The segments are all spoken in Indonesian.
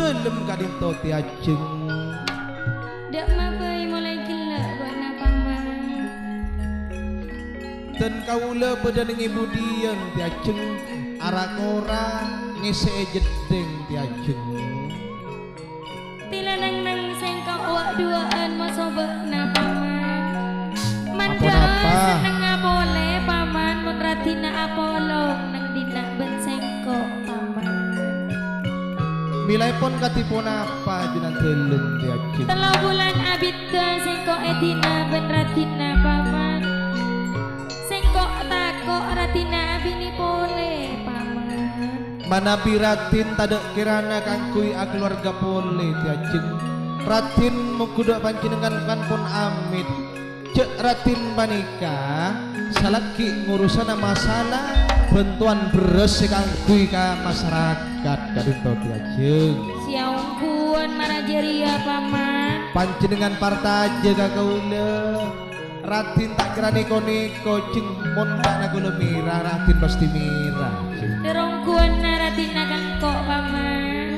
gelem kadinto ti ajeng dak mabai mulai gila buana paman dan kaula bedanengi budian ti ajeng arak ora ngise jedeng ti ajeng tilanang nang sengkok wak duaan masoba na paman manda Apa-apa? seneng ngapole paman mun ratina apolong nang dina ben sengkok paman milai pon katipon apa jenan gelem ti ajeng 3 bulan abit sengkok edina ben ratina paman sengkok takok ratina abini pole paman mana biratin tadak kirana kangkui a keluarga pole ti ajeng ratin mengkudak panjenengan kan pun amit cek ratin panika salaki ngurusan masalah bantuan beres kangkui ka masyarakat kadinto ti ajeng siaungkuan manajeria paman panjenengan partaje ka kaula ratin tak kira neko-neko jeng mon tak nagula mira ratin pasti mira derongkuan naratina kangkok paman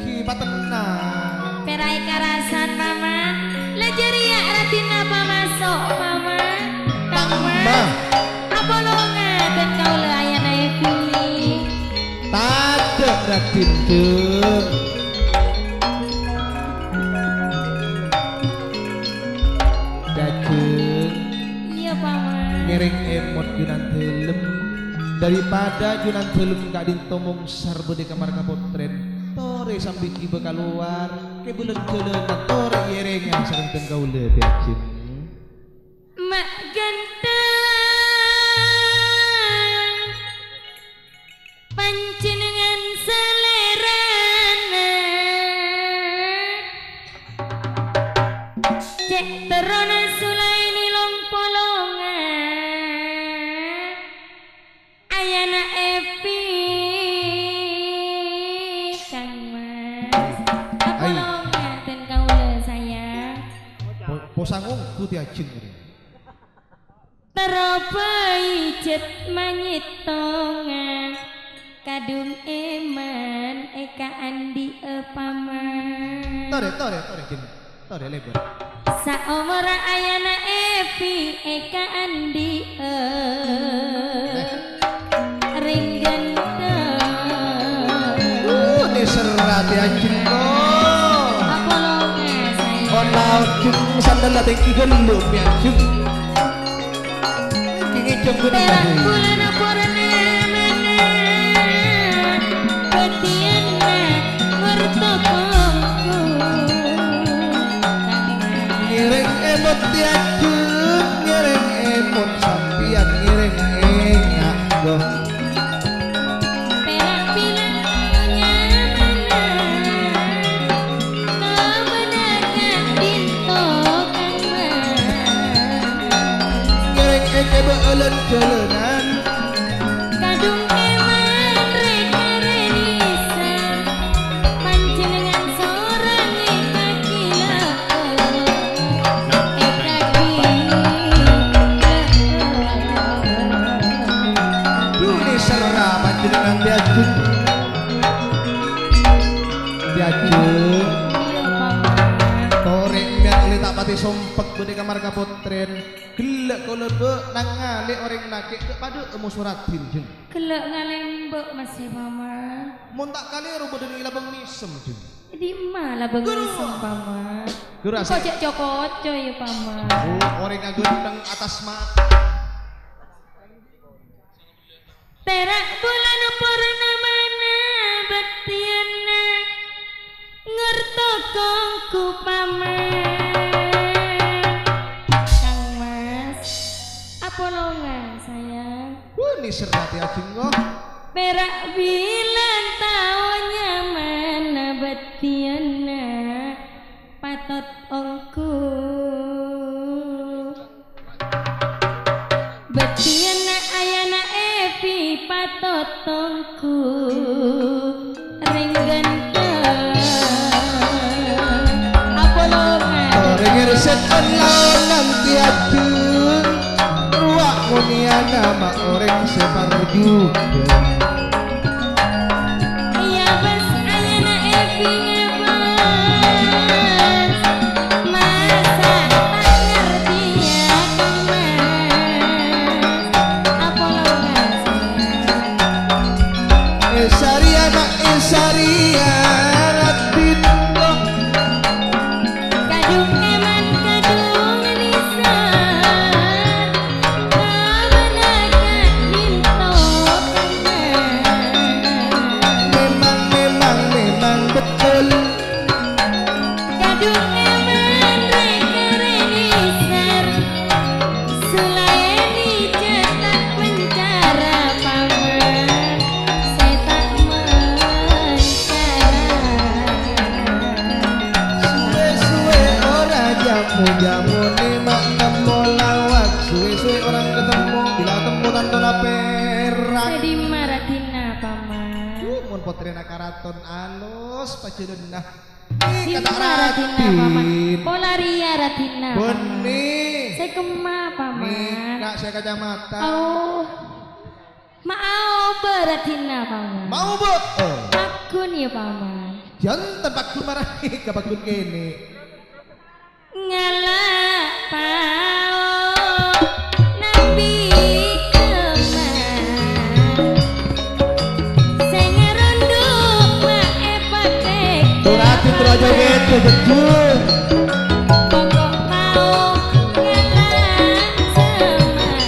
ki patenang perai karasan paman lajeria ratina apa masuk paman Tangma apolongan dan kaula ayana evi tade ratin jeng dajeng iya paman ngiring emot junan helm daripada junan helm kak dintomong sarbo di kamar kapotren tore sambil tiba keluar ke bulan jalan tore ngiring yang sareng ten kaula ti ajeng mak ganteng panjenengan selerana cek terona sulaini longpolongan ayana epi kang mas apolongan ten kaula sayang posangong ku ti ajeng ini teropai jet manyitongan kadung eman eka andi paman tore jeng tore lebar saomora ayana epi eka andi ring ganteng ini serat ti ajeng kok apolongan sayang ona jeng sandal latih gelem ya jeng ngejeng perak bulan purnama petiana mertokongku ngiring emot ti ajeng ngiring emot sampian ngiring engak goh perak bilang nyamana kemenangan dinto kang ngiring eke beelen jalanan kadung eman reka renisan panjenengan sorang eka gila duni serra panjenengan ti ajeng ti ajeng tore mian oleh tak pati sompek budi kamar kapotren gelek kalau be nang ngale orang nakik ke padu emu suratin jeng kelak ngalembek masih paman mun tak kali rubo dan ilabang misem jeng di malah bengisem paman guru asal kocok cokoco ya paman orang ngagenteng atas mata terak bulan purnamana batiana ngertokongku paman kang mas apolongan sayang ini serat ya ajeng kok perak bilang taunya mana batiana patot ongku batiana ayana epi patot ongku ring ganteng apolongan orang ngereset online ti ajeng ruak muniana mak orang separ juga iya bas ayana epi perak. Sedima Ratina paman. Mun potrena karaton alus pacedeunah. Sedima Kata Ratina paman. Ratin. Polaria Ratina paman. Benih. Saya kema paman. Mika saya kacamata. Oh. Mau beratina paman. Mau bu? Oh. Akun ya paman. Jangan bakun marah ke bakun kene. Ngalah pao nabi kemana sing ngerunduk wae patek Turati turaja gitu betul. pokok mau ngalah seman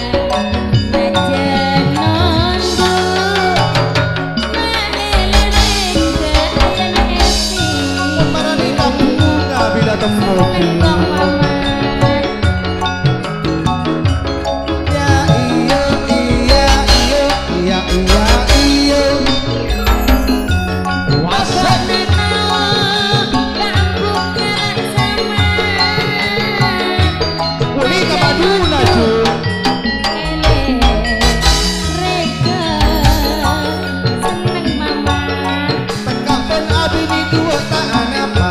najan nonduk maeleng keelen esi Marani kampung bunga bila temu. Tengok paman. Ya iya iya iya iya iya iya. Wasa kuli ke Maduna cuy. Tengkapan abi di dua tak apa.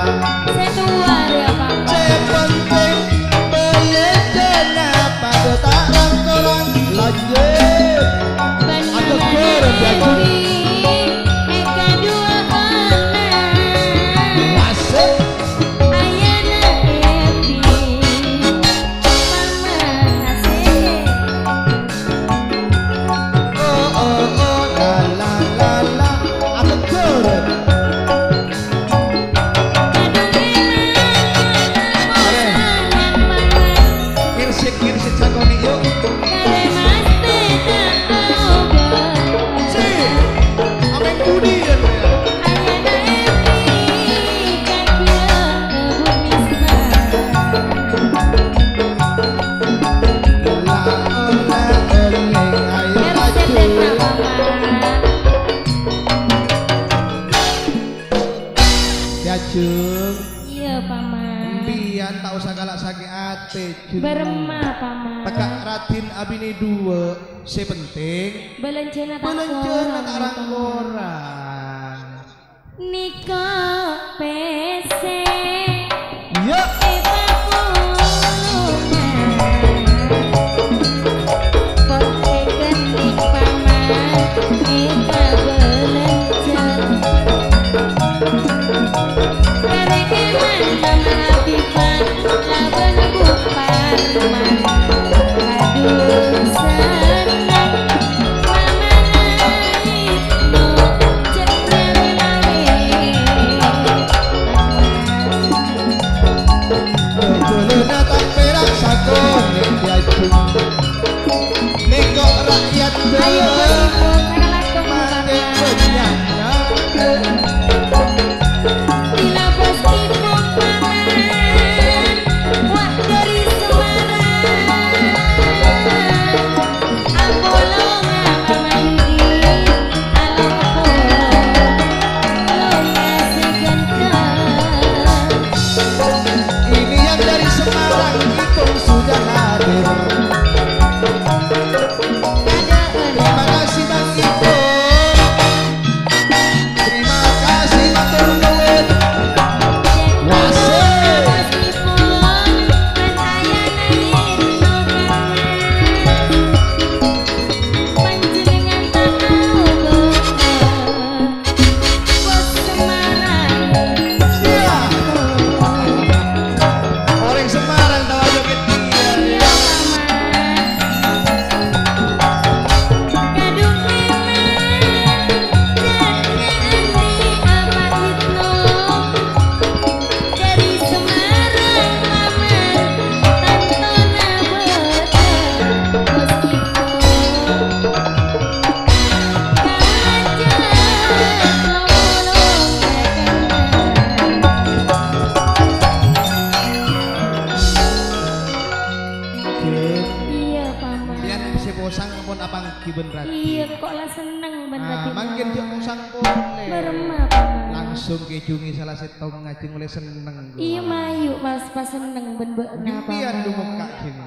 Sepenting belajar apa tak rangkolan lanjut. Aku kurang belajar. Wasa oh oh oh la la la la. Aku kurang. Kirsit sakoni yuk. Si, ameng budi ya. La ola ole ayo acu. Ya cung, Iya paman. bian tak usah galak sakit ate cung. Beremah paman. Tekak ratin abini dua, sepenting Belencana tak belencana tak korang, paman. rangkoran. Niko PC Ya, Eva Pulungan Pote kenik paman Eka belencer Kerekeman mama Habiban Laban buparman Aduh senang Mama naik no Ceknya kuluna tak perak sakoni ya cung. Nengok rakyat Ayo deh, masih mande penyaknya. Bila bos ibu paman Wah dari Semarang Apolonga mama Yudi Aloko Longa segenteng Ini yang dari Semarang itu sudah hadir. Terima kasih Bang Ipon. Terima kasih Matur Nuwun. Wasih. Iya. Orang Semarang tahu joget dia. Dari Semarang paman tantona boten meskipun kajat lolong iya paman Biar bisa posang pun abang kiben rati. iya kok lah seneng bener Mangkin jok posang boleh. beremah paman Langsung kejungi salah setong ngajeng oleh seneng. iya mayu pas seneng ben beuna Impian paman lu muka jeng.